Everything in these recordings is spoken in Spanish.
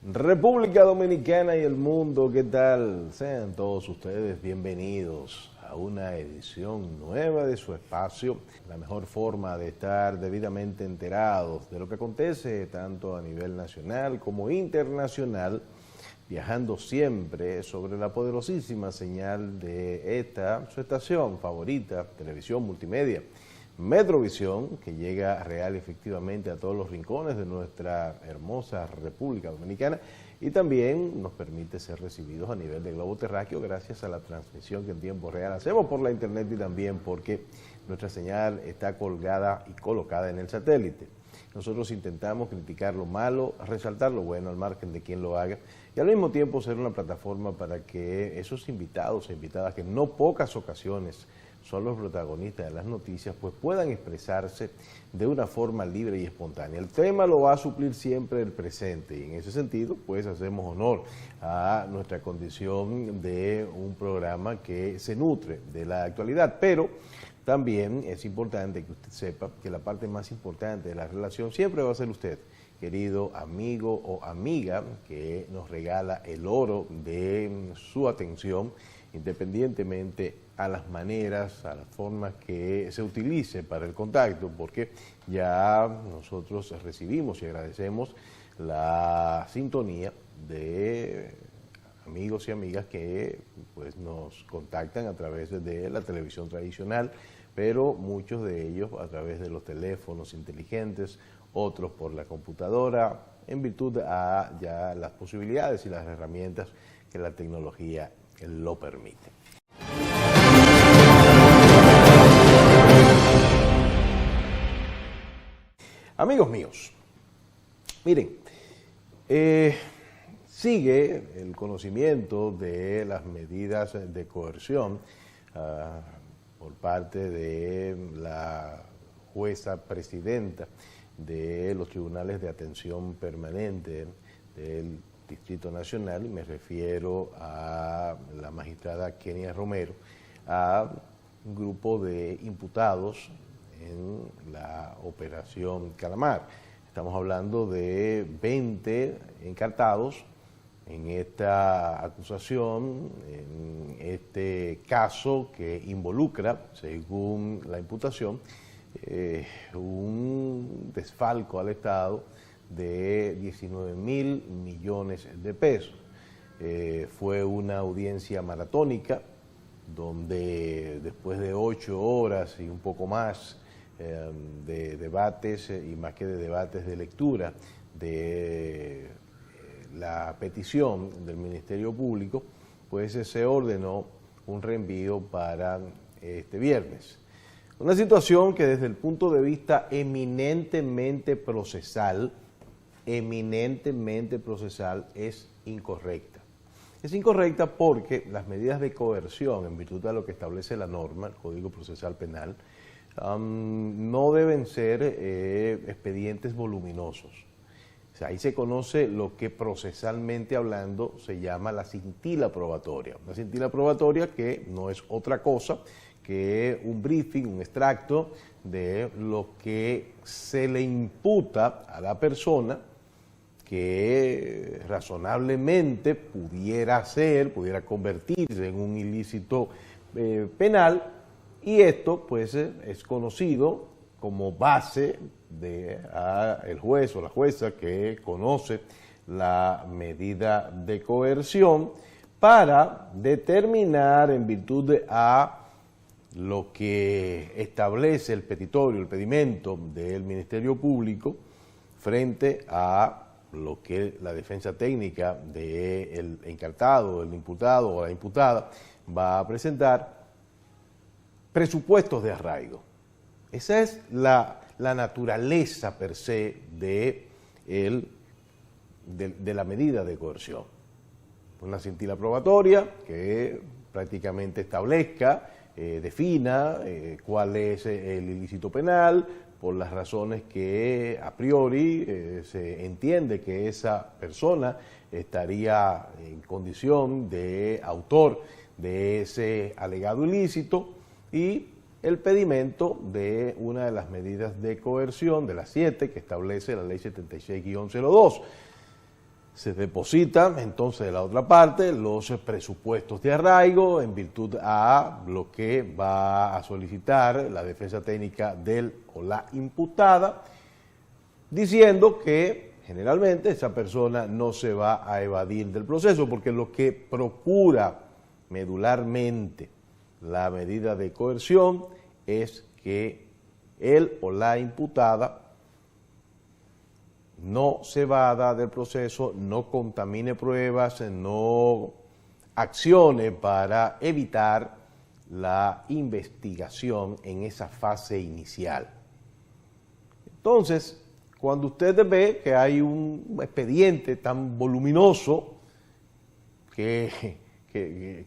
República Dominicana y el mundo, ¿qué tal? Sean todos ustedes bienvenidos a una edición nueva de su espacio, la mejor forma de estar debidamente enterados de lo que acontece tanto a nivel nacional como internacional, viajando siempre sobre la poderosísima señal de esta, su estación favorita, televisión multimedia, Metrovisión, que llega real y efectivamente a todos los rincones de nuestra hermosa República Dominicana y también nos permite ser recibidos a nivel de globo terráqueo gracias a la transmisión que en tiempo real hacemos por la internet y también porque nuestra señal está colgada y colocada en el satélite. Nosotros intentamos criticar lo malo, resaltar lo bueno al margen de quien lo haga y al mismo tiempo ser una plataforma para que esos invitados e invitadas que en no pocas ocasiones son los protagonistas de las noticias, pues puedan expresarse de una forma libre y espontánea. El tema lo va a suplir siempre el presente y en ese sentido, pues hacemos honor a nuestra condición de un programa que se nutre de la actualidad, pero también es importante que usted sepa que la parte más importante de la relación siempre va a ser usted, querido amigo o amiga, que nos regala el oro de su atención, independientemente a las maneras, a las formas que se utilice para el contacto, porque ya nosotros recibimos y agradecemos la sintonía de amigos y amigas que pues nos contactan a través de la televisión tradicional, pero muchos de ellos a través de los teléfonos inteligentes, otros por la computadora, en virtud a ya las posibilidades y las herramientas que la tecnología lo permite. Amigos míos, miren, sigue el conocimiento de las medidas de coerción por parte de la jueza presidenta de los tribunales de atención permanente del Distrito Nacional, y me refiero a la magistrada Kenia Romero, a un grupo de imputados en la operación Calamar. Estamos hablando de 20 encartados en esta acusación, en este caso que involucra, según la imputación, un desfalco al Estado de 19.000 millones de pesos. Fue una audiencia maratónica donde después de 8 horas y un poco más de debates y más que de debates, de lectura de la petición del Ministerio Público, pues se ordenó un reenvío para este viernes. Una situación que desde el punto de vista eminentemente procesal es incorrecta. Es incorrecta porque las medidas de coerción, en virtud de lo que establece la norma, el Código Procesal Penal, no deben ser expedientes voluminosos. O sea, ahí se conoce lo que procesalmente hablando se llama la cintila probatoria. Una cintila probatoria que no es otra cosa que un briefing, un extracto de lo que se le imputa a la persona que razonablemente pudiera convertirse en un ilícito penal, y esto pues es conocido como base de el juez o la jueza que conoce la medida de coerción para determinar en virtud a lo que establece el petitorio, el pedimento del Ministerio Público frente a lo que la defensa técnica del encartado, el imputado o la imputada va a presentar, presupuestos de arraigo. Esa es la naturaleza per se de la medida de coerción. Una cintila probatoria que prácticamente establezca, defina cuál es el ilícito penal, por las razones que a priori se entiende que esa persona estaría en condición de autor de ese alegado ilícito, y el pedimento de una de las medidas de coerción, de las 7 que establece la ley 76-02. se depositan entonces de la otra parte los presupuestos de arraigo en virtud a lo que va a solicitar la defensa técnica del o la imputada, diciendo que generalmente esa persona no se va a evadir del proceso, porque lo que procura medularmente la medida de coerción es que él o la imputada no se evada del proceso, no contamine pruebas, no accione para evitar la investigación en esa fase inicial. Entonces, cuando usted ve que hay un expediente tan voluminoso que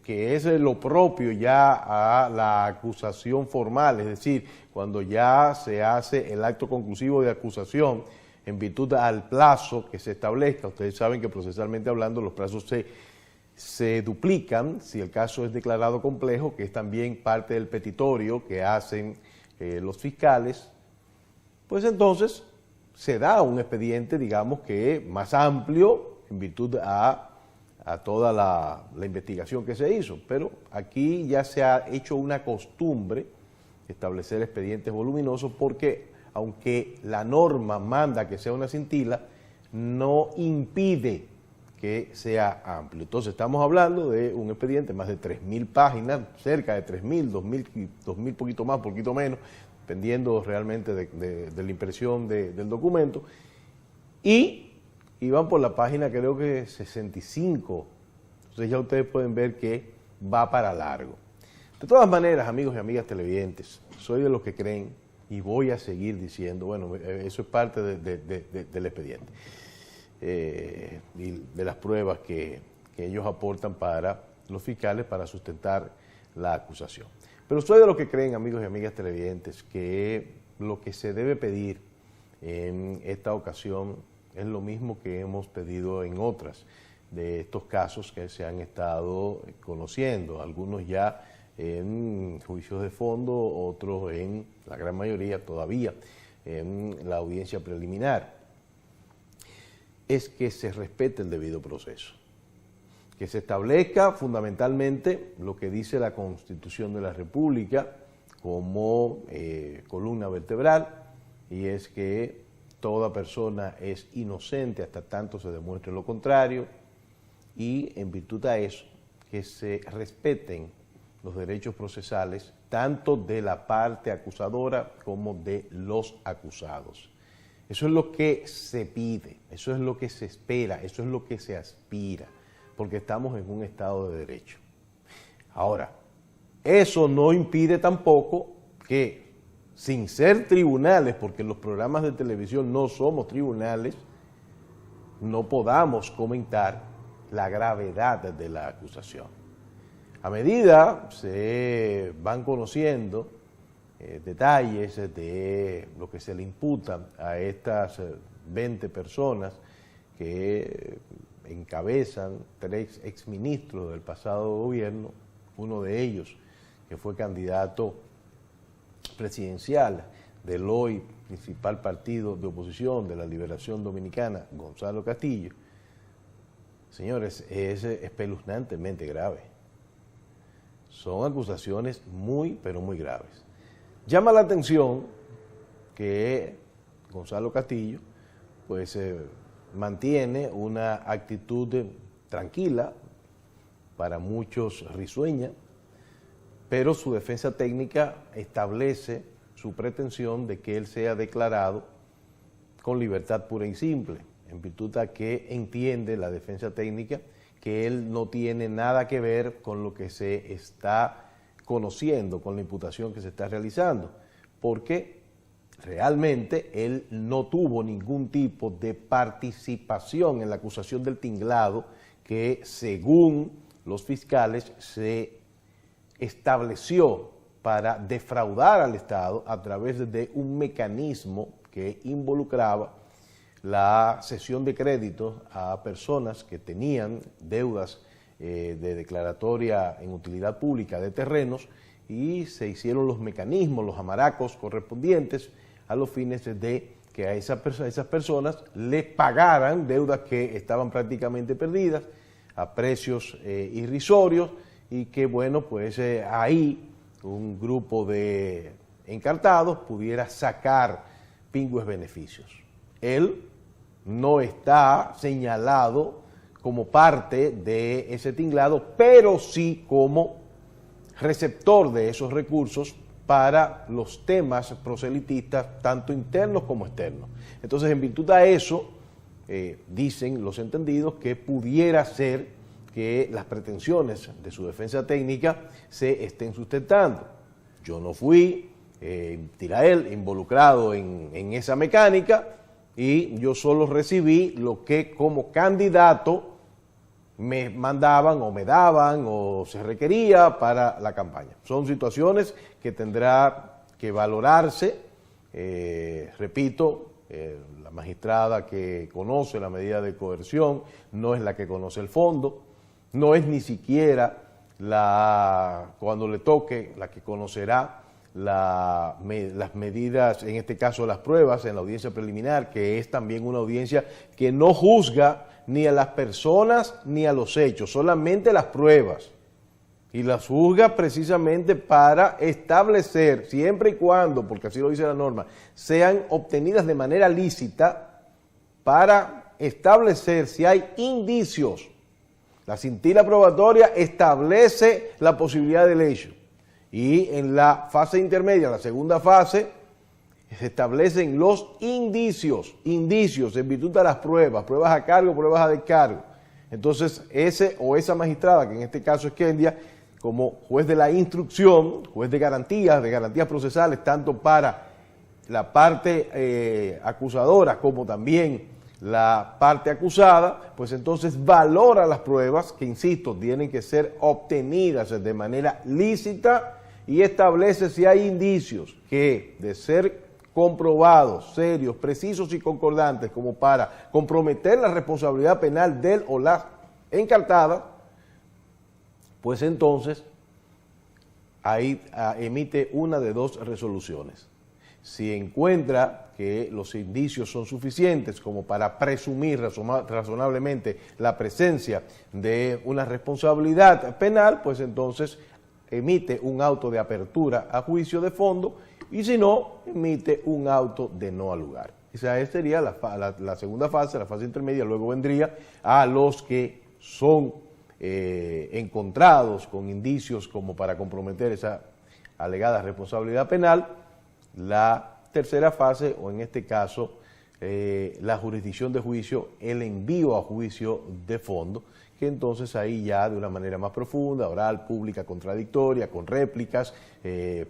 es lo propio ya a la acusación formal, es decir, cuando ya se hace el acto conclusivo de acusación en virtud al plazo que se establezca, ustedes saben que procesalmente hablando los plazos se duplican si el caso es declarado complejo, que es también parte del petitorio que hacen los fiscales, pues entonces se da un expediente, digamos que más amplio en virtud a toda la investigación que se hizo, pero aquí ya se ha hecho una costumbre establecer expedientes voluminosos porque aunque la norma manda que sea una cintila, no impide que sea amplio. Entonces estamos hablando de un expediente más de 3.000 páginas, cerca de 3.000, 2.000 poquito más, poquito menos, dependiendo realmente de la impresión del documento, y van por la página creo que 65, entonces ya ustedes pueden ver que va para largo. De todas maneras, amigos y amigas televidentes, soy de los que creen, y voy a seguir diciendo, bueno, eso es parte del expediente, y de las pruebas que ellos aportan para los fiscales para sustentar la acusación. Pero soy de los que creen, amigos y amigas televidentes, que lo que se debe pedir en esta ocasión es lo mismo que hemos pedido en otras de estos casos que se han estado conociendo, algunos ya en juicios de fondo, otros en la gran mayoría todavía en la audiencia preliminar, es que se respete el debido proceso, que se establezca fundamentalmente lo que dice la Constitución de la República como columna vertebral, y es que toda persona es inocente hasta tanto se demuestre lo contrario, y en virtud a eso, que se respeten los derechos procesales tanto de la parte acusadora como de los acusados. Eso es lo que se pide, eso es lo que se espera, eso es lo que se aspira, porque estamos en un Estado de Derecho. Ahora, eso no impide tampoco que, sin ser tribunales, porque los programas de televisión no somos tribunales, no podamos comentar la gravedad de la acusación. A medida se van conociendo detalles de lo que se le imputa a estas 20 personas que encabezan 3 exministros del pasado gobierno, uno de ellos que fue candidato presidencial del hoy principal partido de oposición de la Liberación Dominicana, Gonzalo Castillo. Señores, es espeluznantemente grave. Son acusaciones muy, pero muy graves. Llama la atención que Gonzalo Castillo pues mantiene una actitud tranquila, para muchos risueña, pero su defensa técnica establece su pretensión de que él sea declarado con libertad pura y simple, en virtud a que entiende la defensa técnica que él no tiene nada que ver con lo que se está conociendo, con la imputación que se está realizando, porque realmente él no tuvo ningún tipo de participación en la acusación del tinglado que, según los fiscales, se estableció para defraudar al Estado a través de un mecanismo que involucraba la cesión de créditos a personas que tenían deudas de declaratoria en utilidad pública de terrenos, y se hicieron los mecanismos, los amaracos correspondientes a los fines de que a esas personas les pagaran deudas que estaban prácticamente perdidas a precios irrisorios, y que bueno, pues ahí un grupo de encartados pudiera sacar pingües beneficios. Él no está señalado como parte de ese tinglado, pero sí como receptor de esos recursos para los temas proselitistas, tanto internos como externos. Entonces, en virtud de eso, dicen los entendidos que pudiera ser que las pretensiones de su defensa técnica se estén sustentando. Yo no fui, Tirael, involucrado en esa mecánica, y yo solo recibí lo que como candidato me mandaban o me daban o se requería para la campaña. Son situaciones que tendrá que valorarse, repito, la magistrada que conoce la medida de coerción no es la que conoce el fondo, no es ni siquiera cuando le toque, la que conocerá las medidas, en este caso las pruebas en la audiencia preliminar, que es también una audiencia que no juzga ni a las personas ni a los hechos, solamente las pruebas, y las juzga precisamente para establecer, siempre y cuando, porque así lo dice la norma, sean obtenidas de manera lícita, para establecer si hay indicios. La cintila probatoria establece la posibilidad del hecho, y en la fase intermedia, la segunda fase, se establecen los indicios en virtud de las pruebas a cargo, pruebas a descargo. Entonces, ese o esa magistrada, que en este caso es Kendia, como juez de la instrucción, juez de garantías procesales, tanto para la parte acusadora como también la parte acusada, pues entonces valora las pruebas que, insisto, tienen que ser obtenidas de manera lícita, y establece si hay indicios que, de ser comprobados, serios, precisos y concordantes como para comprometer la responsabilidad penal del o la encartada, pues entonces ahí emite una de dos resoluciones. Si encuentra que los indicios son suficientes como para presumir razonablemente la presencia de una responsabilidad penal, pues entonces emite un auto de apertura a juicio de fondo, y si no, emite un auto de no al lugar. Esa sería la segunda fase, la fase intermedia. Luego vendría a los que son encontrados con indicios como para comprometer esa alegada responsabilidad penal, la tercera fase, o en este caso la jurisdicción de juicio, el envío a juicio de fondo, que entonces ahí ya de una manera más profunda, oral, pública, contradictoria, con réplicas,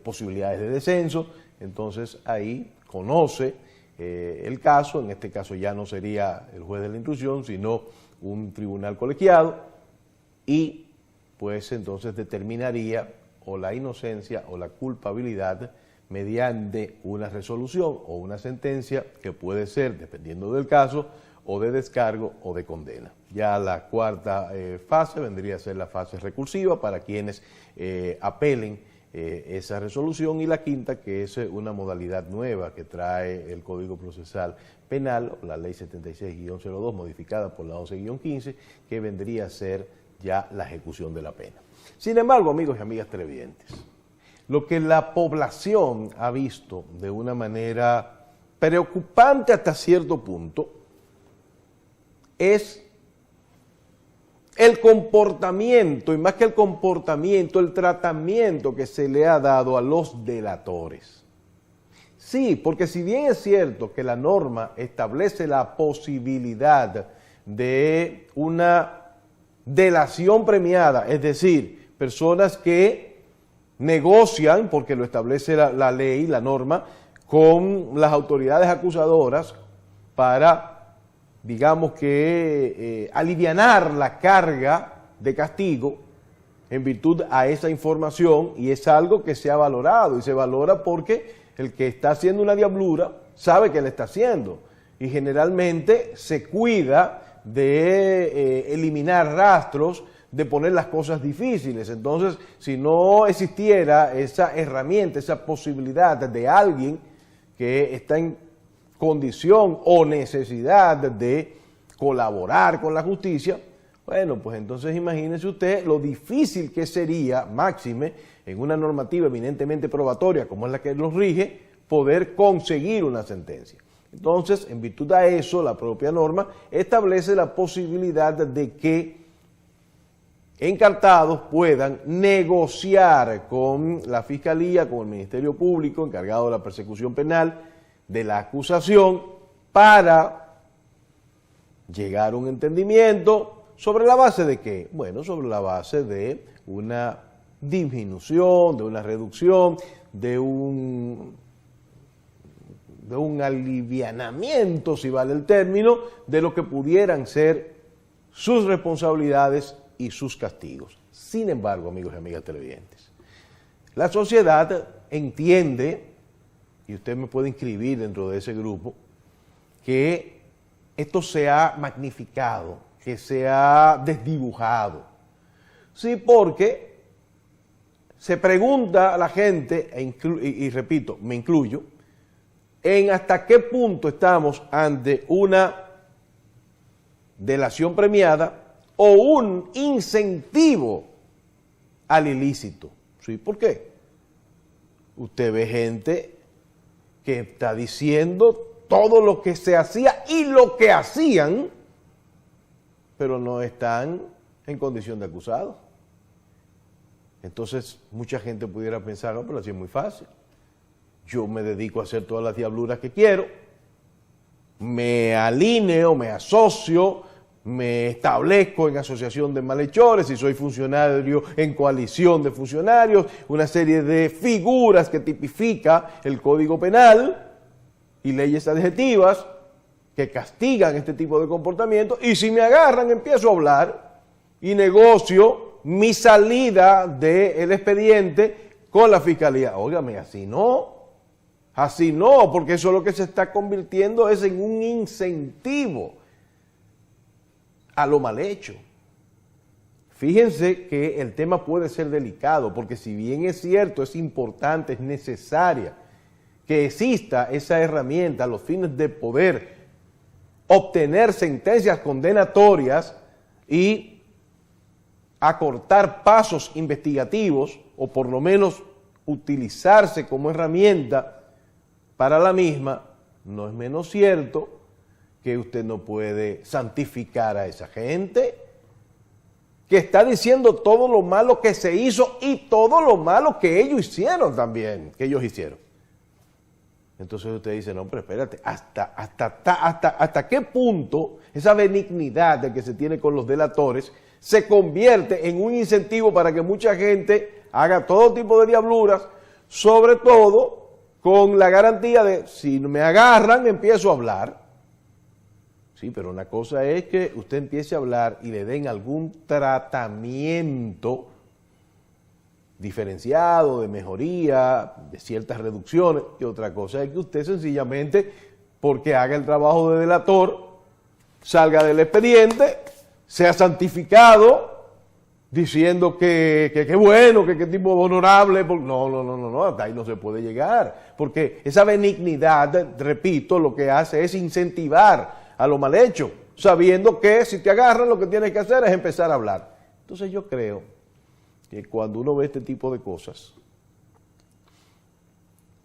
posibilidades de descenso, entonces ahí conoce el caso. En este caso ya no sería el juez de la instrucción, sino un tribunal colegiado, y pues entonces determinaría o la inocencia o la culpabilidad mediante una resolución o una sentencia que puede ser, dependiendo del caso, o de descargo o de condena. Ya la cuarta fase vendría a ser la fase recursiva para quienes apelen esa resolución, y la quinta, que es una modalidad nueva que trae el Código Procesal Penal, la Ley 76-02, modificada por la 11-15, que vendría a ser ya la ejecución de la pena. Sin embargo, amigos y amigas televidentes, lo que la población ha visto de una manera preocupante hasta cierto punto es el comportamiento, y más que el comportamiento, el tratamiento que se le ha dado a los delatores. Sí, porque si bien es cierto que la norma establece la posibilidad de una delación premiada, es decir, personas que negocian, porque lo establece la ley, la norma, con las autoridades acusadoras para, digamos que, alivianar la carga de castigo en virtud a esa información, y es algo que se ha valorado, y se valora porque el que está haciendo una diablura sabe que la está haciendo, y generalmente se cuida de eliminar rastros, de poner las cosas difíciles. Entonces, si no existiera esa herramienta, esa posibilidad de alguien que está condición o necesidad de colaborar con la justicia, bueno, pues entonces imagínese usted lo difícil que sería, máxime, en una normativa eminentemente probatoria como es la que los rige, poder conseguir una sentencia. Entonces, en virtud de eso, la propia norma establece la posibilidad de que encartados puedan negociar con la Fiscalía, con el Ministerio Público, encargado de la persecución penal, de la acusación, para llegar a un entendimiento. ¿Sobre la base de qué? Bueno, sobre la base de una disminución, de una reducción, de un alivianamiento, si vale el término, de lo que pudieran ser sus responsabilidades y sus castigos. Sin embargo, amigos y amigas televidentes, la sociedad entiende, y usted me puede inscribir dentro de ese grupo, que esto se ha magnificado, que se ha desdibujado. Sí, porque se pregunta a la gente, y repito, me incluyo, en hasta qué punto estamos ante una delación premiada o un incentivo al ilícito. ¿Sí? ¿Por qué? Usted ve gente que está diciendo todo lo que se hacía y lo que hacían, pero no están en condición de acusados. Entonces, mucha gente pudiera pensar, no, pero así es muy fácil. Yo me dedico a hacer todas las diabluras que quiero, me alineo, me asocio, me establezco en asociación de malhechores, y soy funcionario en coalición de funcionarios, una serie de figuras que tipifica el Código Penal y leyes adjetivas que castigan este tipo de comportamiento, y si me agarran empiezo a hablar y negocio mi salida del expediente con la Fiscalía. Óigame, así no, porque eso lo que se está convirtiendo es en un incentivo a lo mal hecho. Fíjense que el tema puede ser delicado, porque si bien es cierto, es importante, es necesaria que exista esa herramienta a los fines de poder obtener sentencias condenatorias y acortar pasos investigativos, o por lo menos utilizarse como herramienta para la misma, no es menos cierto que usted no puede santificar a esa gente que está diciendo todo lo malo que se hizo y todo lo malo que ellos hicieron también, Entonces usted dice, no, pero espérate, ¿hasta qué punto esa benignidad de que se tiene con los delatores se convierte en un incentivo para que mucha gente haga todo tipo de diabluras, sobre todo con la garantía de, si me agarran, empiezo a hablar? Sí, pero una cosa es que usted empiece a hablar y le den algún tratamiento diferenciado, de mejoría, de ciertas reducciones, y otra cosa es que usted sencillamente, porque haga el trabajo de delator, salga del expediente, sea santificado, diciendo que qué bueno, que qué tipo honorable. No, hasta ahí no se puede llegar, porque esa benignidad, repito, lo que hace es incentivar a lo mal hecho, sabiendo que si te agarran lo que tienes que hacer es empezar a hablar. Entonces yo creo que cuando uno ve este tipo de cosas,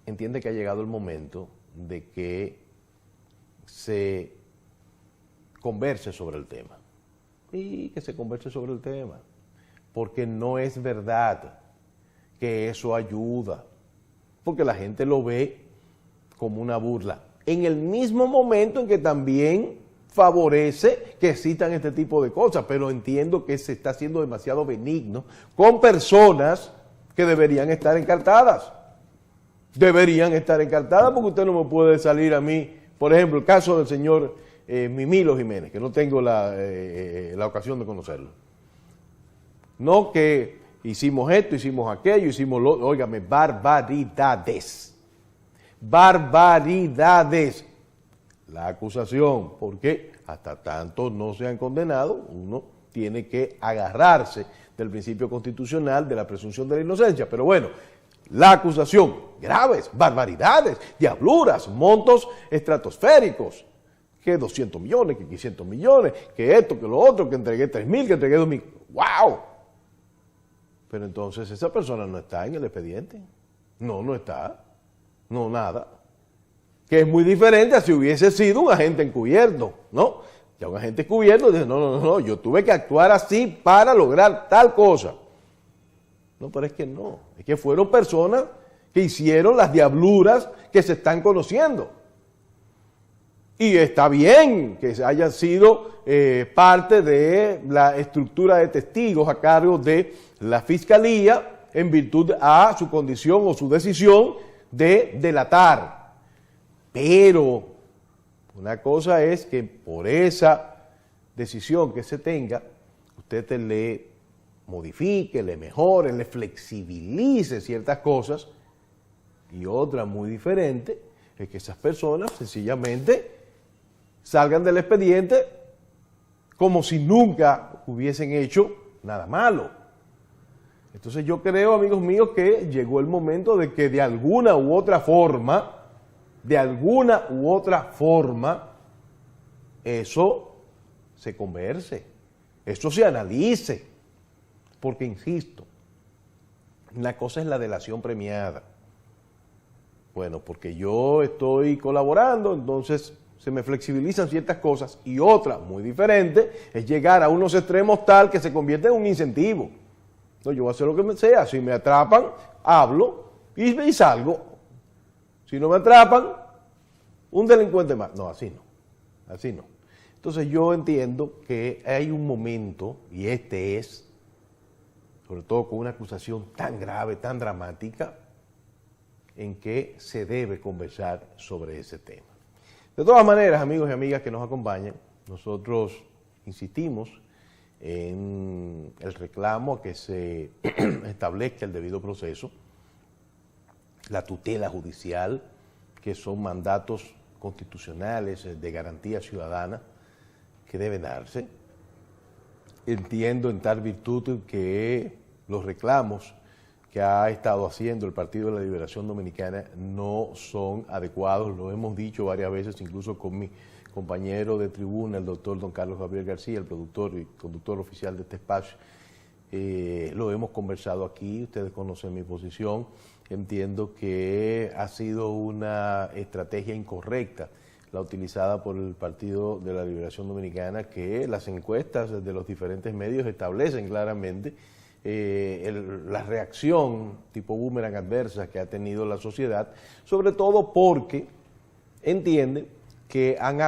entiende que ha llegado el momento de que se converse sobre el tema, y que se converse sobre el tema, porque no es verdad que eso ayuda, porque la gente lo ve como una burla, en el mismo momento en que también favorece que existan este tipo de cosas, pero entiendo que se está haciendo demasiado benigno con personas que deberían estar encartadas. Deberían estar encartadas, porque usted no me puede salir a mí, por ejemplo, el caso del señor Mimilo Jiménez, que no tengo la ocasión de conocerlo. No que hicimos esto, hicimos aquello, hicimos lo, óigame, barbaridades. Barbaridades. La acusación, porque hasta tanto no se han condenado, uno tiene que agarrarse del principio constitucional de la presunción de la inocencia. Pero bueno, la acusación, graves, barbaridades, diabluras, montos estratosféricos, que 200 millones, que 500 millones, que esto, que lo otro, que entregué 3.000, que entregué 2.000, ¡wow! Pero entonces esa persona no está en el expediente, no está, no nada, que es muy diferente a si hubiese sido un agente encubierto, ¿no? Ya un agente encubierto dice, no, yo tuve que actuar así para lograr tal cosa. No, pero es que no, es que fueron personas que hicieron las diabluras que se están conociendo. Y está bien que haya sido parte de la estructura de testigos a cargo de la Fiscalía en virtud a su condición o su decisión de delatar. Pero una cosa es que por esa decisión que se tenga, usted le modifique, le mejore, le flexibilice ciertas cosas, y otra muy diferente es que esas personas sencillamente salgan del expediente como si nunca hubiesen hecho nada malo. Entonces yo creo, amigos míos, que llegó el momento de que de alguna u otra forma, eso se converse, eso se analice, porque insisto, una cosa es la delación premiada. Bueno, porque yo estoy colaborando, entonces se me flexibilizan ciertas cosas, y otra, muy diferente, es llegar a unos extremos tal que se convierte en un incentivo. No, yo voy a hacer lo que sea, si me atrapan, hablo y salgo. Si no me atrapan, un delincuente más. No, así no. Entonces yo entiendo que hay un momento, y este es, sobre todo con una acusación tan grave, tan dramática, en que se debe conversar sobre ese tema. De todas maneras, amigos y amigas que nos acompañan, nosotros insistimos en el reclamo a que se establezca el debido proceso, la tutela judicial, que son mandatos constitucionales de garantía ciudadana que deben darse. Entiendo en tal virtud que los reclamos que ha estado haciendo el Partido de la Liberación Dominicana no son adecuados, lo hemos dicho varias veces, incluso con mi compañero de tribuna, el doctor don Carlos Javier García, el productor y conductor oficial de este espacio. Lo hemos conversado aquí, ustedes conocen mi posición. Entiendo que ha sido una estrategia incorrecta la utilizada por el Partido de la Liberación Dominicana, que las encuestas de los diferentes medios establecen claramente la reacción tipo boomerang adversa que ha tenido la sociedad, sobre todo porque entienden que han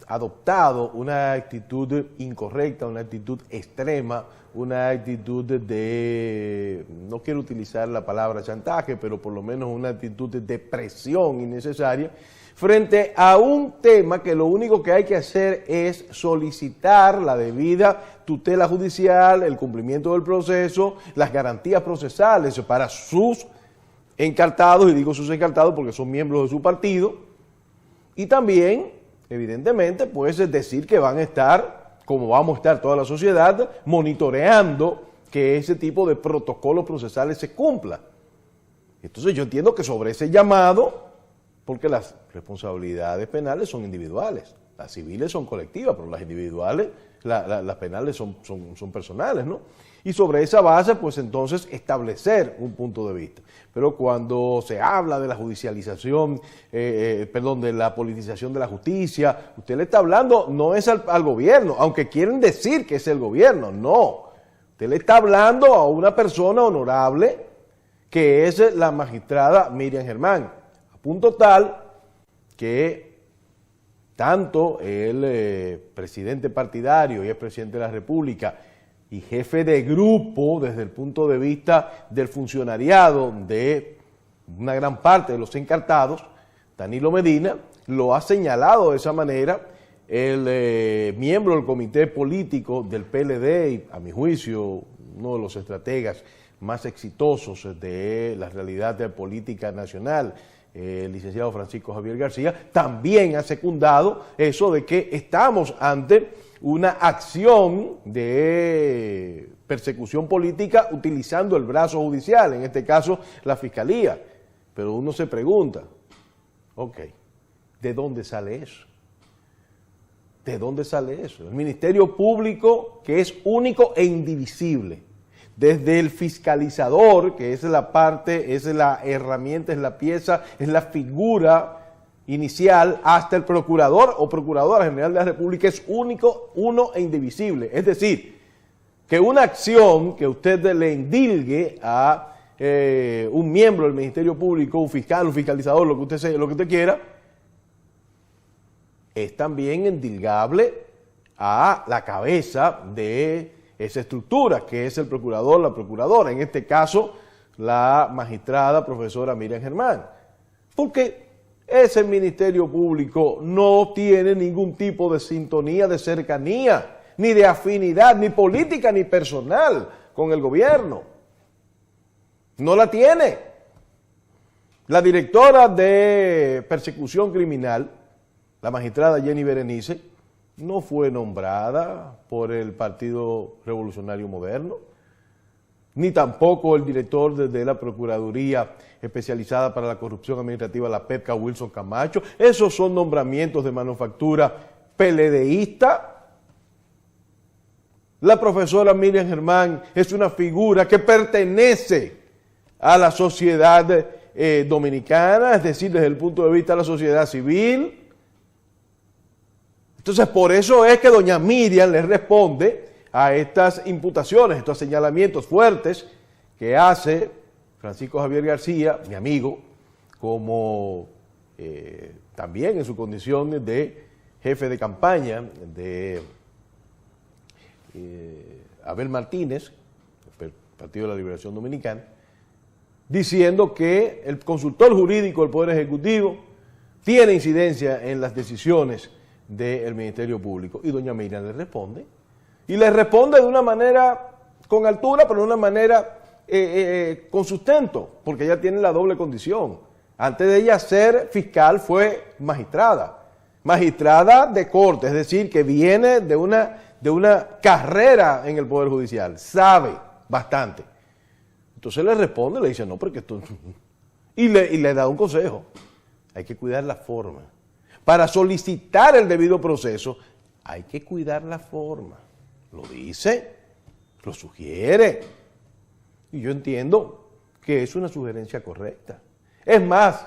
adoptado una actitud incorrecta, una actitud extrema, una actitud de, no quiero utilizar la palabra chantaje, pero por lo menos una actitud de presión innecesaria frente a un tema que lo único que hay que hacer es solicitar la debida tutela judicial, el cumplimiento del proceso, las garantías procesales para sus encartados, y digo sus encartados porque son miembros de su partido, y también, evidentemente, pues decir que van a estar, como vamos a estar toda la sociedad, monitoreando que ese tipo de protocolos procesales se cumpla. Entonces yo entiendo que sobre ese llamado, porque las responsabilidades penales son individuales, las civiles son colectivas, pero las individuales, las penales son personales, ¿no? Y sobre esa base, pues entonces establecer un punto de vista. Pero cuando se habla de la judicialización, de la politización de la justicia, usted le está hablando, no es al gobierno, aunque quieren decir que es el gobierno, no. Usted le está hablando a una persona honorable que es la magistrada Miriam Germán, a punto tal que tanto el presidente partidario y el presidente de la República y jefe de grupo desde el punto de vista del funcionariado de una gran parte de los encartados, Danilo Medina, lo ha señalado de esa manera el miembro del comité político del PLD y, a mi juicio, uno de los estrategas más exitosos de la realidad de política nacional, el licenciado Francisco Javier García, también ha secundado eso de que estamos ante una acción de persecución política utilizando el brazo judicial, en este caso la Fiscalía. Pero uno se pregunta, ok, ¿de dónde sale eso? ¿De dónde sale eso? El Ministerio Público, que es único e indivisible, desde el fiscalizador, que es la parte, es la herramienta, es la pieza, es la figura inicial, hasta el procurador o procuradora general de la República, es único, uno e indivisible. Es decir, que una acción que usted le endilgue a un miembro del Ministerio Público, un fiscal, un fiscalizador, lo que usted quiera, es también endilgable a la cabeza de esa estructura, que es el procurador, la procuradora, en este caso la magistrada profesora Miriam Germán. Porque ese Ministerio Público no tiene ningún tipo de sintonía, de cercanía, ni de afinidad, ni política, ni personal con el gobierno. No la tiene. La directora de persecución criminal, la magistrada Jenny Berenice, no fue nombrada por el Partido Revolucionario Moderno, ni tampoco el director de la Procuraduría Especializada para la Corrupción Administrativa, la PEPCA, Wilson Camacho. Esos son nombramientos de manufactura PLDista. La profesora Miriam Germán es una figura que pertenece a la sociedad dominicana, es decir, desde el punto de vista de la sociedad civil. Entonces, por eso es que doña Miriam le responde a estas imputaciones, estos señalamientos fuertes que hace Francisco Javier García, mi amigo, como también en su condición de jefe de campaña de Abel Martínez, del Partido de la Liberación Dominicana, diciendo que el consultor jurídico del Poder Ejecutivo tiene incidencia en las decisiones del Ministerio Público. Y doña Miriam le responde, y le responde de una manera con altura, pero de una manera con sustento, porque ella tiene la doble condición. Antes de ella ser fiscal fue magistrada de corte, es decir, que viene de una carrera en el Poder Judicial, sabe bastante. Entonces le responde, le dice, no, porque esto... Y le da un consejo, hay que cuidar la forma. Para solicitar el debido proceso, hay que cuidar la forma. Lo dice, lo sugiere. Y yo entiendo que es una sugerencia correcta. Es más,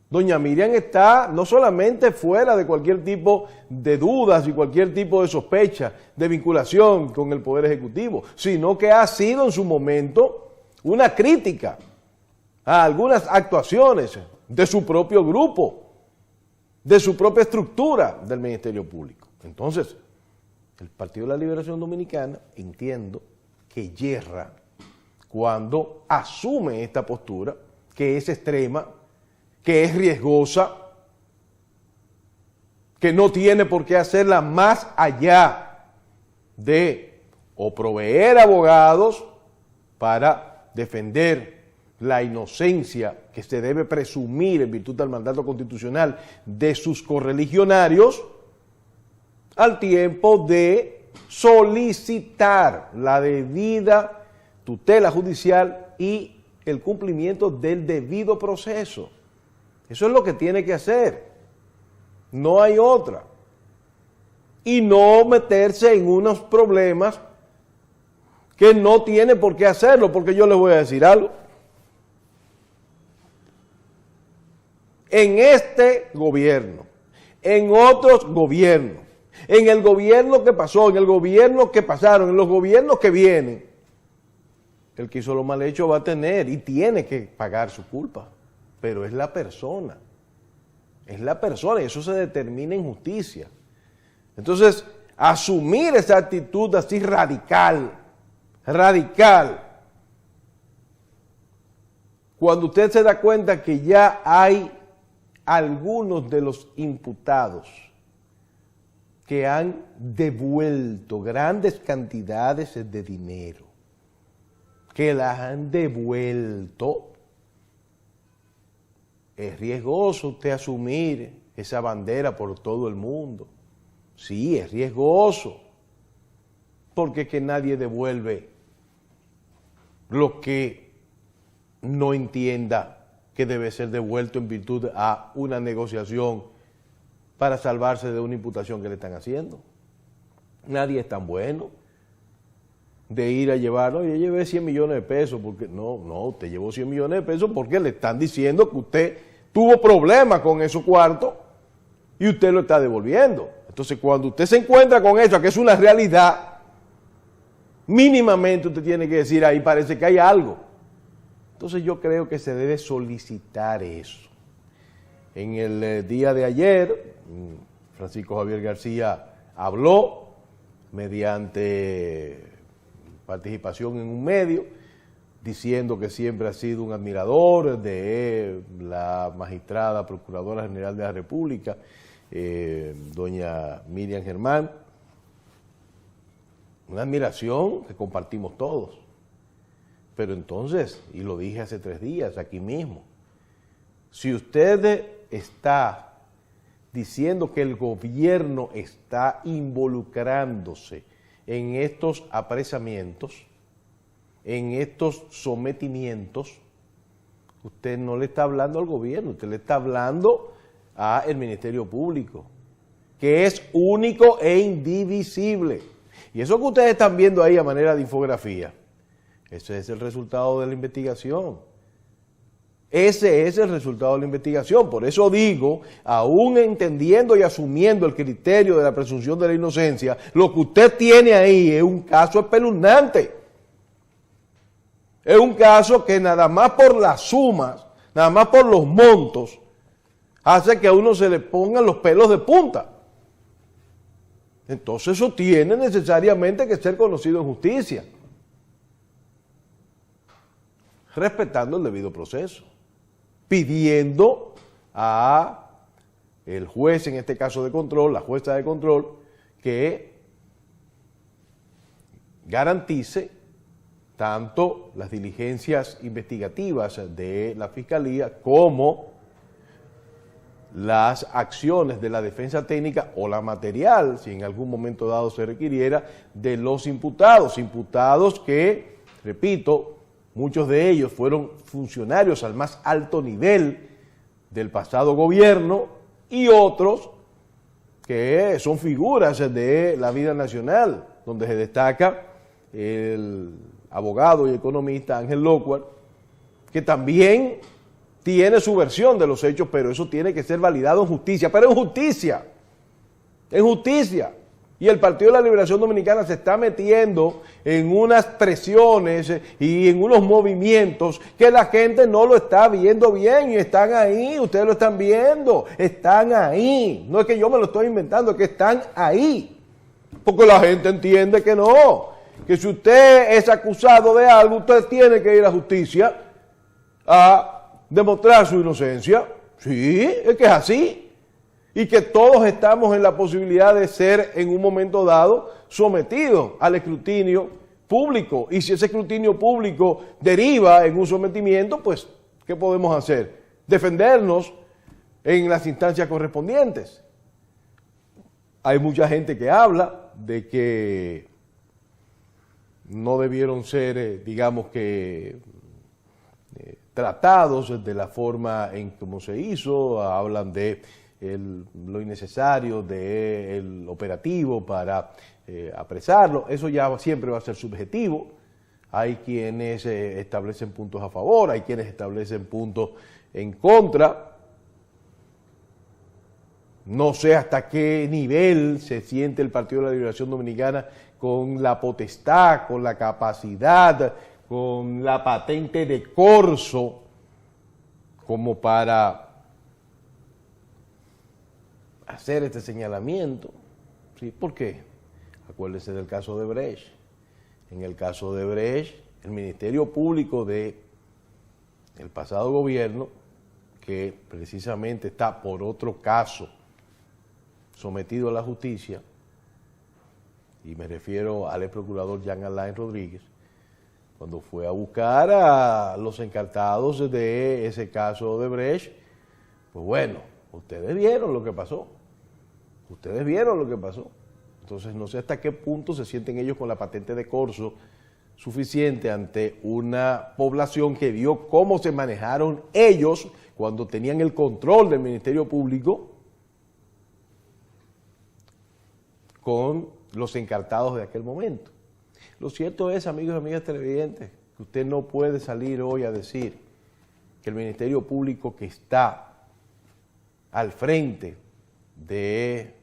doña Miriam está no solamente fuera de cualquier tipo de dudas y cualquier tipo de sospecha, de vinculación con el Poder Ejecutivo, sino que ha sido en su momento una crítica a algunas actuaciones de su propio grupo, de su propia estructura del Ministerio Público. Entonces, el Partido de la Liberación Dominicana, entiendo que yerra cuando asume esta postura, que es extrema, que es riesgosa, que no tiene por qué hacerla más allá de o proveer abogados para defender la inocencia que se debe presumir en virtud del mandato constitucional de sus correligionarios, al tiempo de solicitar la debida tutela judicial y el cumplimiento del debido proceso. Eso es lo que tiene que hacer, no hay otra. Y no meterse en unos problemas que no tiene por qué hacerlo, porque yo les voy a decir algo. En este gobierno, en otros gobiernos, en el gobierno que pasó, en el gobierno que pasaron, en los gobiernos que vienen, el que hizo lo mal hecho va a tener y tiene que pagar su culpa, pero es la persona, y eso se determina en justicia. Entonces, asumir esa actitud así radical, cuando usted se da cuenta que ya hay algunos de los imputados que han devuelto grandes cantidades de dinero, que las han devuelto, es riesgoso usted asumir esa bandera por todo el mundo. Sí, es riesgoso, porque es que nadie devuelve lo que no entienda que debe ser devuelto en virtud a una negociación para salvarse de una imputación que le están haciendo. Nadie es tan bueno de ir a llevar, no, yo llevé 100 millones de pesos, porque no, usted llevó 100 millones de pesos porque le están diciendo que usted tuvo problemas con esos cuartos y usted lo está devolviendo. Entonces, cuando usted se encuentra con eso, que es una realidad, mínimamente usted tiene que decir, ahí parece que hay algo. Entonces, yo creo que se debe solicitar eso. En el día de ayer, Francisco Javier García habló mediante participación en un medio, diciendo que siempre ha sido un admirador de la magistrada Procuradora General de la República, doña Miriam Germán. Una admiración que compartimos todos. Pero entonces, y lo dije hace 3 días aquí mismo, si usted está diciendo que el gobierno está involucrándose en estos apresamientos, en estos sometimientos, usted no le está hablando al gobierno, usted le está hablando al Ministerio Público, que es único e indivisible. Y eso que ustedes están viendo ahí a manera de infografía, ese es el resultado de la investigación. Ese es el resultado de la investigación. Por eso digo, aún entendiendo y asumiendo el criterio de la presunción de la inocencia, lo que usted tiene ahí es un caso espeluznante. Es un caso que nada más por las sumas, nada más por los montos, hace que a uno se le pongan los pelos de punta. Entonces eso tiene necesariamente que ser conocido en justicia, respetando el debido proceso, pidiendo a el juez, en este caso de control, la jueza de control, que garantice tanto las diligencias investigativas de la Fiscalía como las acciones de la defensa técnica o la material, si en algún momento dado se requiriera, de los imputados que, repito, muchos de ellos fueron funcionarios al más alto nivel del pasado gobierno y otros que son figuras de la vida nacional, donde se destaca el abogado y economista Ángel Locuar, que también tiene su versión de los hechos, pero eso tiene que ser validado en justicia, pero en justicia. Y el Partido de la Liberación Dominicana se está metiendo en unas presiones y en unos movimientos que la gente no lo está viendo bien y están ahí, ustedes lo están viendo, están ahí. No es que yo me lo estoy inventando, es que están ahí. Porque la gente entiende que no, que si usted es acusado de algo, usted tiene que ir a justicia a demostrar su inocencia. Sí, es que es así. Y que todos estamos en la posibilidad de ser en un momento dado sometidos al escrutinio público. Y si ese escrutinio público deriva en un sometimiento, pues, ¿qué podemos hacer? Defendernos en las instancias correspondientes. Hay mucha gente que habla de que no debieron ser, digamos que, tratados de la forma en cómo se hizo, hablan de lo innecesario del operativo para apresarlo. Eso ya siempre va a ser subjetivo. Hay quienes establecen puntos a favor, hay quienes establecen puntos en contra. No sé hasta qué nivel se siente el Partido de la Liberación Dominicana con la potestad, con la capacidad, con la patente de corso, como para hacer este señalamiento. ¿Sí? ¿Por qué? Acuérdese del caso de Brecht. En el caso de Brecht, el Ministerio Público del pasado gobierno, que precisamente está por otro caso sometido a la justicia, y me refiero al ex procurador Jean Alain Rodríguez, cuando fue a buscar a los encartados de ese caso de Brecht, pues bueno, ustedes vieron lo que pasó. Ustedes vieron lo que pasó. Entonces no sé hasta qué punto se sienten ellos con la patente de corso suficiente ante una población que vio cómo se manejaron ellos cuando tenían el control del Ministerio Público con los encartados de aquel momento. Lo cierto es, amigos y amigas televidentes, que usted no puede salir hoy a decir que el Ministerio Público que está al frente de,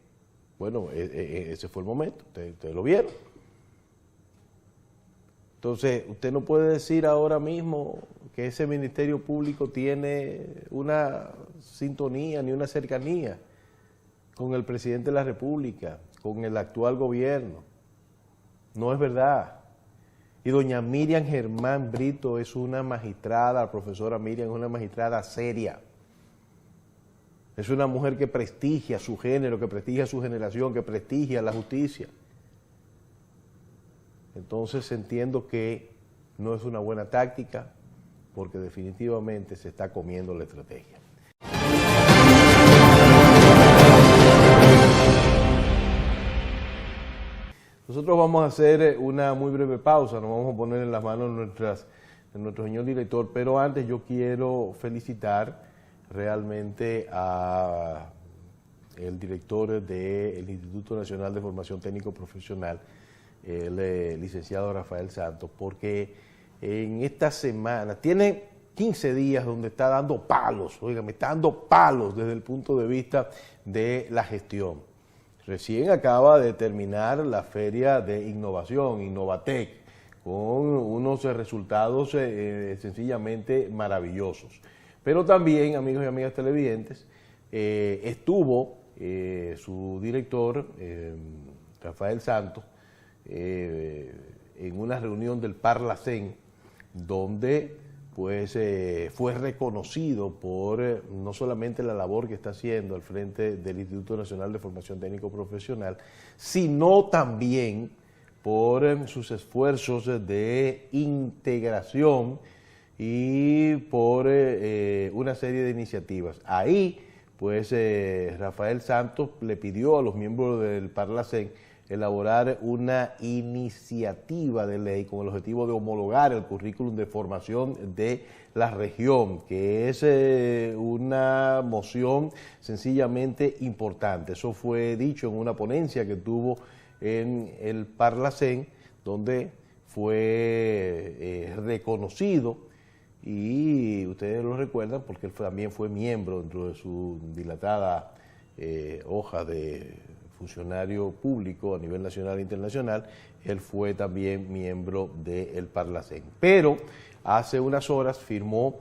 bueno, ese fue el momento, ustedes lo vieron. Entonces, usted no puede decir ahora mismo que ese Ministerio Público tiene una sintonía ni una cercanía con el presidente de la República, con el actual gobierno. No es verdad. Y doña Miriam Germán Brito es una magistrada, la profesora Miriam es una magistrada seria. Es una mujer que prestigia su género, que prestigia su generación, que prestigia la justicia. Entonces entiendo que no es una buena táctica porque definitivamente se está comiendo la estrategia. Nosotros vamos a hacer una muy breve pausa, nos vamos a poner en las manos de nuestro señor director, pero antes yo quiero felicitar realmente a el director del Instituto Nacional de Formación Técnico Profesional, el licenciado Rafael Santos, porque en esta semana tiene 15 días donde está dando palos, oigan, me está dando palos desde el punto de vista de la gestión. Recién acaba de terminar la feria de innovación, Innovatec, con unos resultados sencillamente maravillosos. Pero también, amigos y amigas televidentes, estuvo su director, Rafael Santos, en una reunión del Parlacén, donde pues fue reconocido por no solamente la labor que está haciendo al frente del Instituto Nacional de Formación Técnico Profesional, sino también por sus esfuerzos de integración y por una serie de iniciativas. Ahí, pues, Rafael Santos le pidió a los miembros del Parlacén elaborar una iniciativa de ley con el objetivo de homologar el currículum de formación de la región, que es una moción sencillamente importante. Eso fue dicho en una ponencia que tuvo en el Parlacén, donde fue reconocido, y ustedes lo recuerdan porque él también fue miembro dentro de su dilatada hoja de funcionario público a nivel nacional e internacional. Él fue también miembro del Parlacén. Pero hace unas horas firmó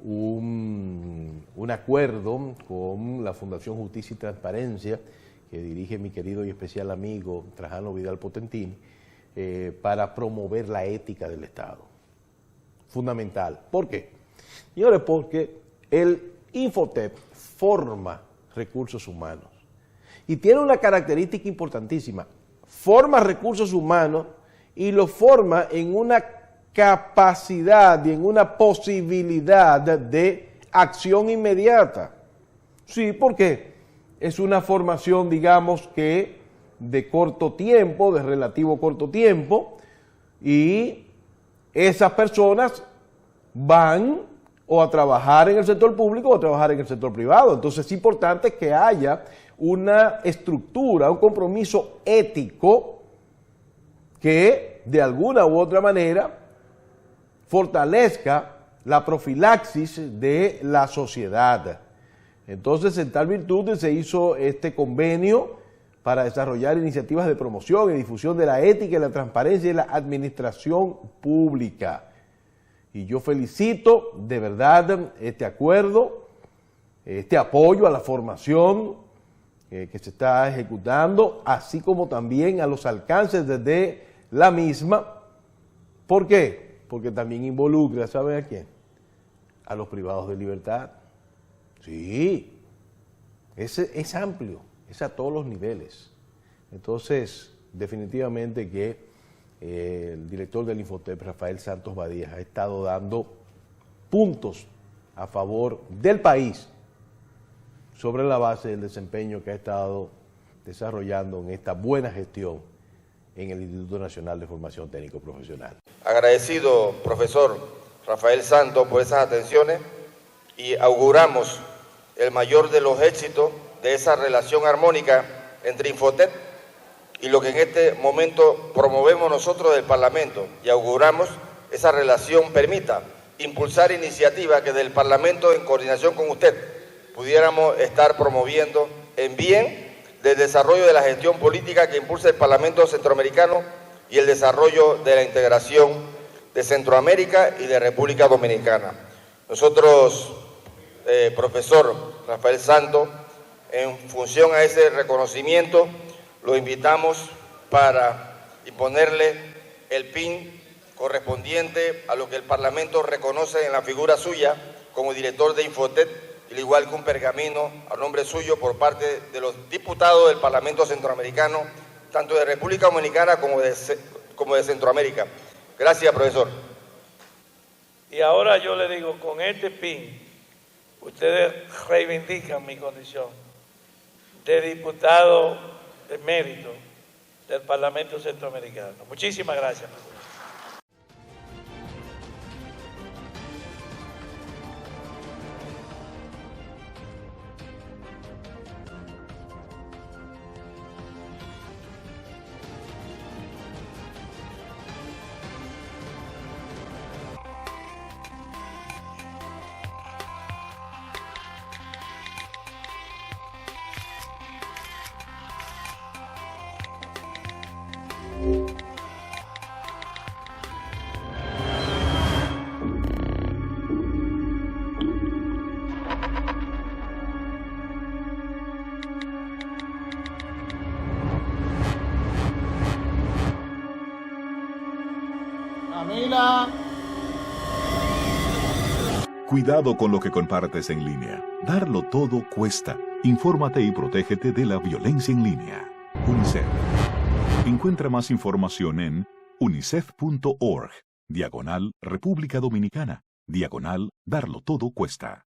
un acuerdo con la Fundación Justicia y Transparencia, que dirige mi querido y especial amigo Trajano Vidal Potentini, para promover la ética del Estado. Fundamental. ¿Por qué? Señores, porque el Infotep forma recursos humanos. Y tiene una característica importantísima, forma recursos humanos y lo forma en una capacidad y en una posibilidad de acción inmediata. Sí, porque es una formación, digamos que de corto tiempo, de relativo corto tiempo, y esas personas van o a trabajar en el sector público o a trabajar en el sector privado. Entonces es importante que haya una estructura, un compromiso ético que de alguna u otra manera fortalezca la profilaxis de la sociedad. Entonces, en tal virtud se hizo este convenio para desarrollar iniciativas de promoción y difusión de la ética y la transparencia y la administración pública. Y yo felicito de verdad este acuerdo, este apoyo a la formación que se está ejecutando, así como también a los alcances de la misma. ¿Por qué? Porque también involucra, ¿saben a quién? A los privados de libertad. Sí, es amplio, es a todos los niveles. Entonces, definitivamente que el director del Infotep, Rafael Santos Badías, ha estado dando puntos a favor del país sobre la base del desempeño que ha estado desarrollando en esta buena gestión en el Instituto Nacional de Formación Técnico Profesional. Agradecido, profesor Rafael Santos, por esas atenciones y auguramos el mayor de los éxitos de esa relación armónica entre Infotet y lo que en este momento promovemos nosotros del Parlamento, y auguramos esa relación permita impulsar iniciativas que del Parlamento, en coordinación con usted, pudiéramos estar promoviendo en bien del desarrollo de la gestión política que impulsa el Parlamento Centroamericano y el desarrollo de la integración de Centroamérica y de República Dominicana. Nosotros, profesor Rafael Santos, en función a ese reconocimiento, lo invitamos para imponerle el PIN correspondiente a lo que el Parlamento reconoce en la figura suya como director de Infotet, al igual que un pergamino a nombre suyo por parte de los diputados del Parlamento Centroamericano, tanto de República Dominicana como de Centroamérica. Gracias, profesor. Y ahora yo le digo, con este PIN, ustedes reivindican mi condición de diputado de mérito del Parlamento Centroamericano. Muchísimas gracias. Cuidado con lo que compartes en línea. Darlo todo cuesta. Infórmate y protégete de la violencia en línea. UNICEF. Encuentra más información en unicef.org, /República Dominicana, /Darlo todo cuesta.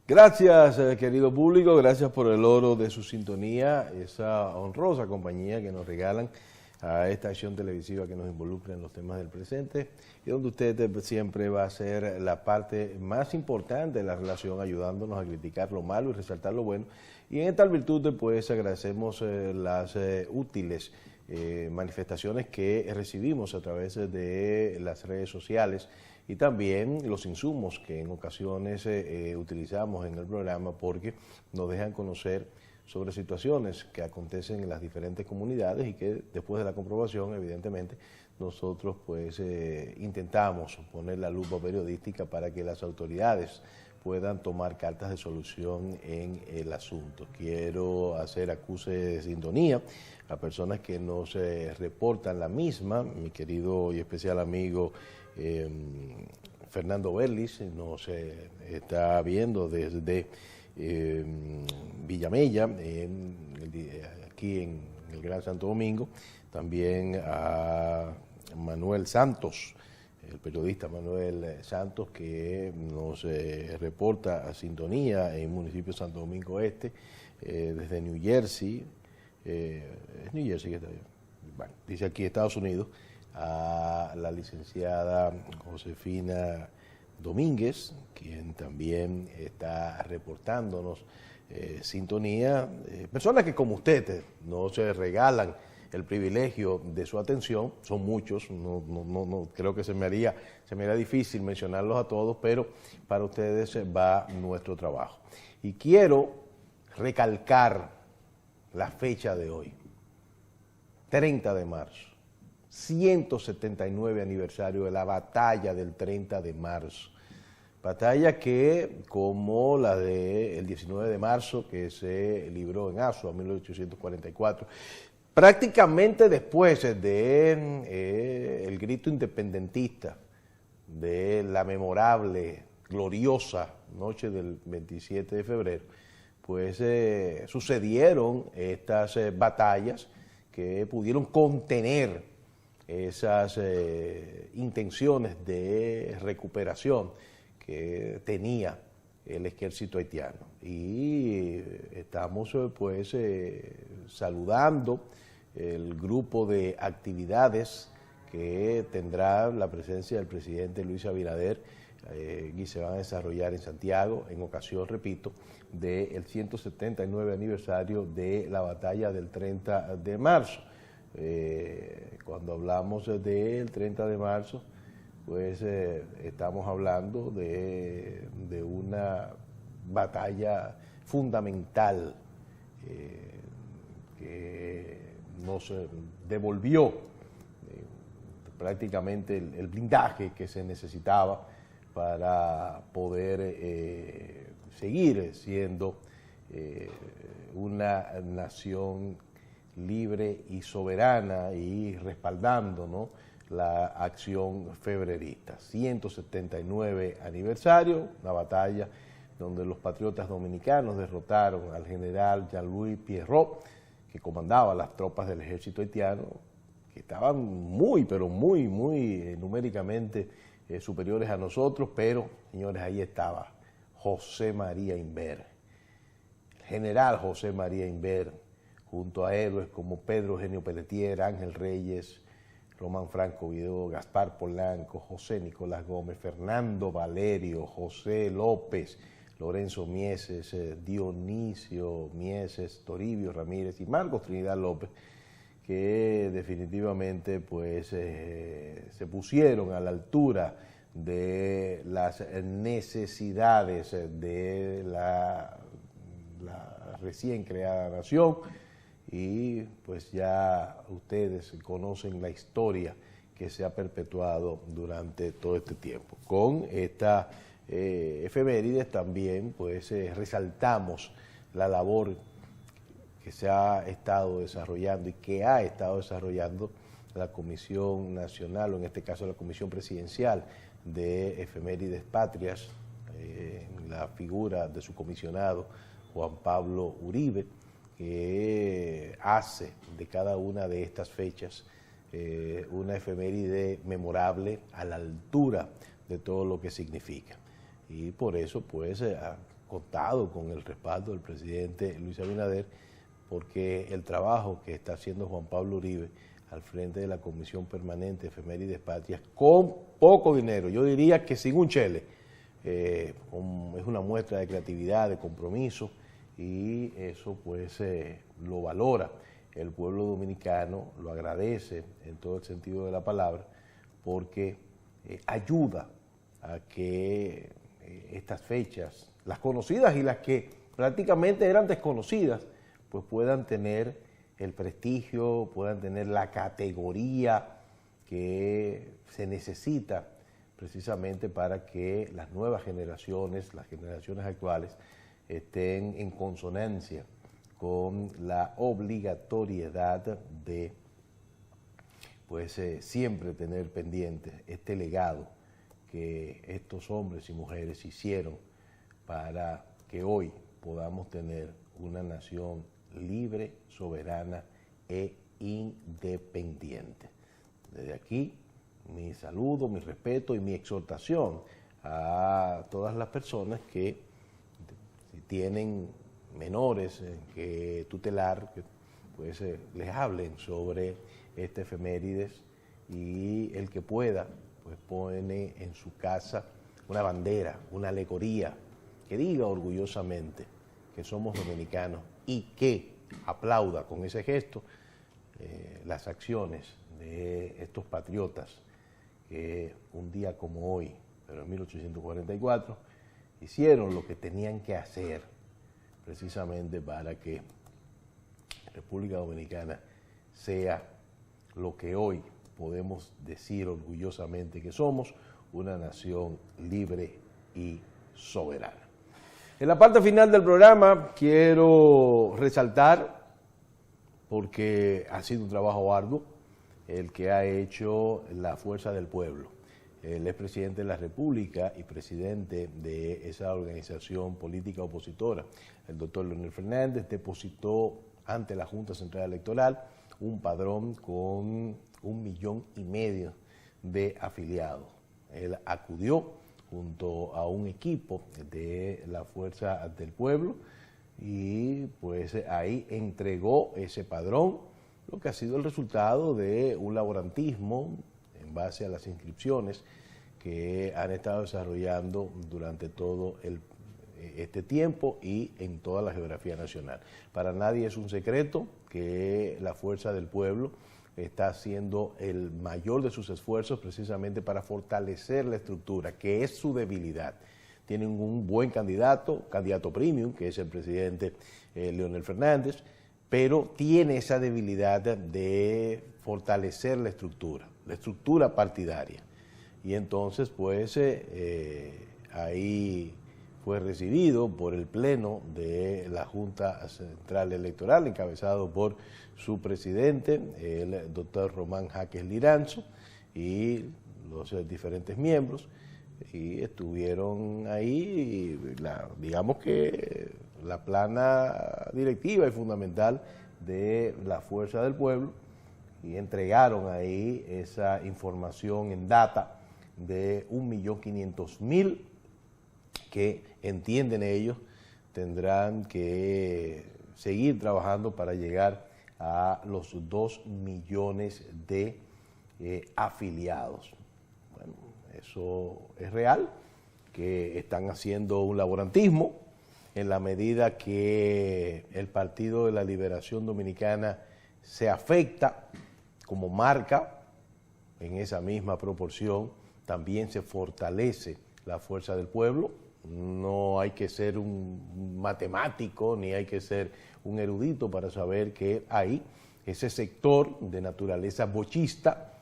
Gracias, querido público, gracias por el oro de su sintonía, esa honrosa compañía que nos regalan a esta acción televisiva que nos involucra en los temas del presente y donde usted siempre va a ser la parte más importante de la relación, ayudándonos a criticar lo malo y resaltar lo bueno. Y en tal virtud, pues, agradecemos las útiles manifestaciones que recibimos a través de las redes sociales y también los insumos que en ocasiones utilizamos en el programa, porque nos dejan conocer sobre situaciones que acontecen en las diferentes comunidades y que después de la comprobación, evidentemente, nosotros pues intentamos poner la lupa periodística para que las autoridades puedan tomar cartas de solución en el asunto. Quiero hacer acuse de sintonía a personas que nos reportan la misma. Mi querido y especial amigo Fernando Berlis nos está viendo desde Villamella, aquí en el Gran Santo Domingo. También a Manuel Santos, el periodista Manuel Santos, que nos reporta a sintonía en el municipio de Santo Domingo Este, desde New Jersey. Es New Jersey que está bien. Bueno, dice aquí Estados Unidos, a la licenciada Josefina Domínguez, quien también está reportándonos sintonía. Personas que como ustedes no se regalan el privilegio de su atención, son muchos, no creo que se me haría difícil mencionarlos a todos, pero para ustedes va nuestro trabajo. Y quiero recalcar la fecha de hoy, 30 de marzo. 179 aniversario de la batalla del 30 de marzo. Batalla que, como la del 19 de marzo, que se libró en Azua, 1844, prácticamente después de el grito independentista de la memorable, gloriosa noche del 27 de febrero, pues sucedieron estas batallas que pudieron contener esas intenciones de recuperación que tenía el ejército haitiano. Y estamos pues saludando el grupo de actividades que tendrá la presencia del presidente Luis Abinader y se van a desarrollar en Santiago en ocasión, repito, del 179 aniversario de la batalla del 30 de marzo. Cuando hablamos del 30 de marzo, pues estamos hablando de una batalla fundamental que nos devolvió prácticamente el blindaje que se necesitaba para poder seguir siendo una nación libre y soberana y respaldando, ¿no?, la acción febrerista. 179 aniversario, una batalla donde los patriotas dominicanos derrotaron al general Jean-Louis Pierrot, que comandaba las tropas del ejército haitiano, que estaban pero muy numéricamente superiores a nosotros, pero, señores, ahí estaba José María Imbert, el general José María Imbert, junto a héroes como Pedro Eugenio Pelletier, Ángel Reyes, Román Franco Vidó, Gaspar Polanco, José Nicolás Gómez, Fernando Valerio, José López, Lorenzo Mieses, Dionisio Mieses, Toribio Ramírez y Marcos Trinidad López, que definitivamente pues se pusieron a la altura de las necesidades de la recién creada nación. Y pues ya ustedes conocen la historia que se ha perpetuado durante todo este tiempo. Con esta efemérides también pues resaltamos la labor que se ha estado desarrollando y que ha estado desarrollando la Comisión Nacional, o en este caso la Comisión Presidencial de Efemérides Patrias, en la figura de su comisionado Juan Pablo Uribe, que hace de cada una de estas fechas una efeméride memorable a la altura de todo lo que significa. Y por eso pues ha contado con el respaldo del presidente Luis Abinader, porque el trabajo que está haciendo Juan Pablo Uribe al frente de la Comisión Permanente de Efemérides Patrias, con poco dinero, yo diría que sin un chele, es una muestra de creatividad, de compromiso, y eso pues lo valora el pueblo dominicano, lo agradece en todo el sentido de la palabra, porque ayuda a que estas fechas, las conocidas y las que prácticamente eran desconocidas, pues puedan tener el prestigio, puedan tener la categoría que se necesita precisamente para que las nuevas generaciones, las generaciones actuales, estén en consonancia con la obligatoriedad de pues siempre tener pendiente este legado que estos hombres y mujeres hicieron para que hoy podamos tener una nación libre, soberana e independiente. Desde aquí, mi saludo, mi respeto y mi exhortación a todas las personas que si tienen menores que tutelar, que pues les hablen sobre este efemérides, y el que pueda pues pone en su casa una bandera, una alegoría que diga orgullosamente que somos dominicanos y que aplauda con ese gesto las acciones de estos patriotas que un día como hoy, pero en 1844, hicieron lo que tenían que hacer precisamente para que República Dominicana sea lo que hoy podemos decir orgullosamente que somos, una nación libre y soberana. En la parte final del programa quiero resaltar, porque ha sido un trabajo arduo, el que ha hecho la Fuerza del Pueblo, el expresidente de la República y presidente de esa organización política opositora, el doctor Leonel Fernández, depositó ante la Junta Central Electoral un padrón con 1,5 millones de afiliados. Él acudió junto a un equipo de la Fuerza del Pueblo y pues ahí entregó ese padrón, lo que ha sido el resultado de un laborantismo en base a las inscripciones que han estado desarrollando durante todo este tiempo y en toda la geografía nacional. Para nadie es un secreto que la Fuerza del Pueblo está haciendo el mayor de sus esfuerzos precisamente para fortalecer la estructura, que es su debilidad. Tienen un buen candidato premium, que es el presidente Leonel Fernández, pero tiene esa debilidad de fortalecer la estructura partidaria. Y entonces, pues, ahí fue recibido por el Pleno de la Junta Central Electoral, encabezado por su presidente, el doctor Román Jaques Liranzo, y los diferentes miembros, y estuvieron ahí, digamos que la plana directiva y fundamental de la Fuerza del Pueblo, y entregaron ahí esa información en data de 1.500.000 que entienden ellos tendrán que seguir trabajando para llegar a los 2 millones de afiliados. Bueno, eso es real, que están haciendo un laborantismo en la medida que el Partido de la Liberación Dominicana se afecta como marca, en esa misma proporción también se fortalece la Fuerza del Pueblo. No hay que ser un matemático ni hay que ser un erudito para saber que hay ese sector de naturaleza bochista,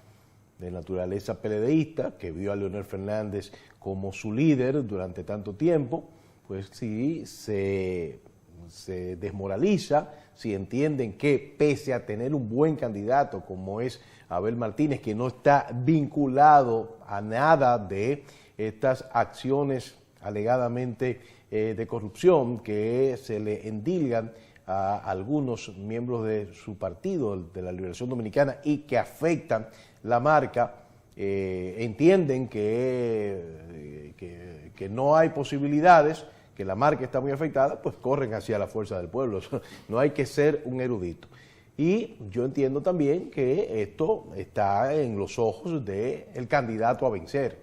de naturaleza PLDista, que vio a Leonel Fernández como su líder durante tanto tiempo, pues sí se desmoraliza si entienden que pese a tener un buen candidato como es Abel Martínez, que no está vinculado a nada de estas acciones alegadamente de corrupción que se le endilgan a algunos miembros de su partido, de la Liberación Dominicana, y que afectan la marca, entienden que no hay posibilidades, que la marca está muy afectada, pues corren hacia la Fuerza del Pueblo. No hay que ser un erudito. Y yo entiendo también que esto está en los ojos del candidato a vencer,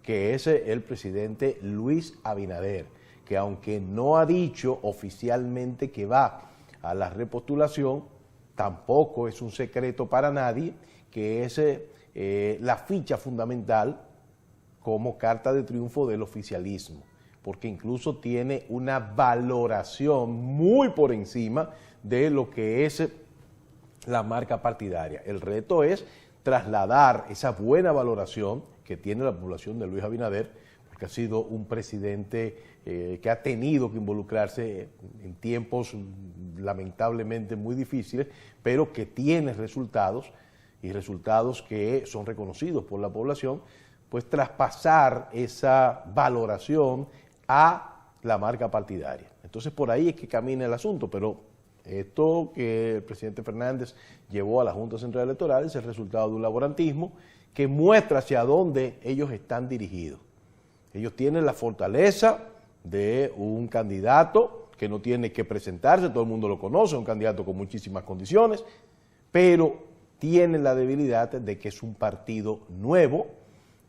que es el presidente Luis Abinader, que aunque no ha dicho oficialmente que va a la repostulación, tampoco es un secreto para nadie que es la ficha fundamental como carta de triunfo del oficialismo, porque incluso tiene una valoración muy por encima de lo que es la marca partidaria. El reto es trasladar esa buena valoración que tiene la población de Luis Abinader, porque ha sido un presidente que ha tenido que involucrarse en tiempos lamentablemente muy difíciles, pero que tiene resultados, y resultados que son reconocidos por la población, pues traspasar esa valoración a la marca partidaria. Entonces por ahí es que camina el asunto, pero esto que el presidente Fernández llevó a la Junta Central Electoral es el resultado de un laborantismo que muestra hacia dónde ellos están dirigidos. Ellos tienen la fortaleza de un candidato que no tiene que presentarse, todo el mundo lo conoce, un candidato con muchísimas condiciones, pero tienen la debilidad de que es un partido nuevo,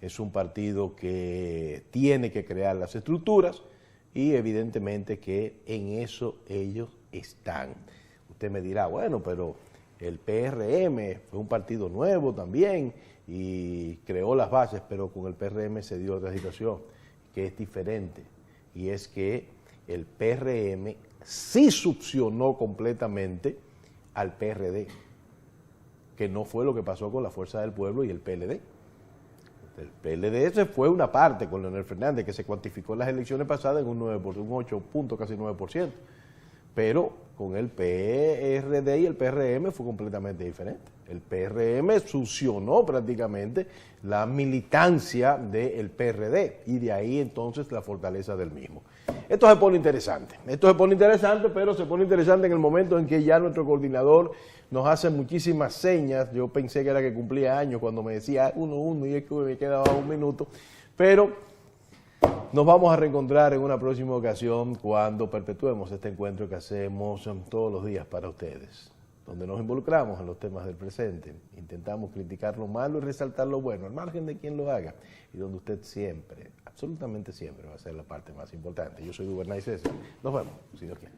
es un partido que tiene que crear las estructuras y evidentemente que en eso ellos están. Usted me dirá, bueno, pero el PRM fue un partido nuevo también y creó las bases, pero con el PRM se dio otra situación que es diferente, y es que el PRM sí succionó completamente al PRD, que no fue lo que pasó con la Fuerza del Pueblo y el PLD. El PLD se fue una parte con Leonel Fernández, que se cuantificó en las elecciones pasadas en un 9%, un 8 puntos, casi 9%. pero con el PRD y el PRM fue completamente diferente. El PRM succionó prácticamente la militancia del PRD y de ahí entonces la fortaleza del mismo. Esto se pone interesante, pero se pone interesante en el momento en que ya nuestro coordinador nos hace muchísimas señas. Yo pensé que era que cumplía años cuando me decía 1-1 y es que me quedaba un minuto, pero nos vamos a reencontrar en una próxima ocasión cuando perpetuemos este encuentro que hacemos todos los días para ustedes, donde nos involucramos en los temas del presente, intentamos criticar lo malo y resaltar lo bueno, al margen de quien lo haga, y donde usted siempre, absolutamente siempre, va a ser la parte más importante. Yo soy Duvernay César. Nos vemos, si Dios quiere.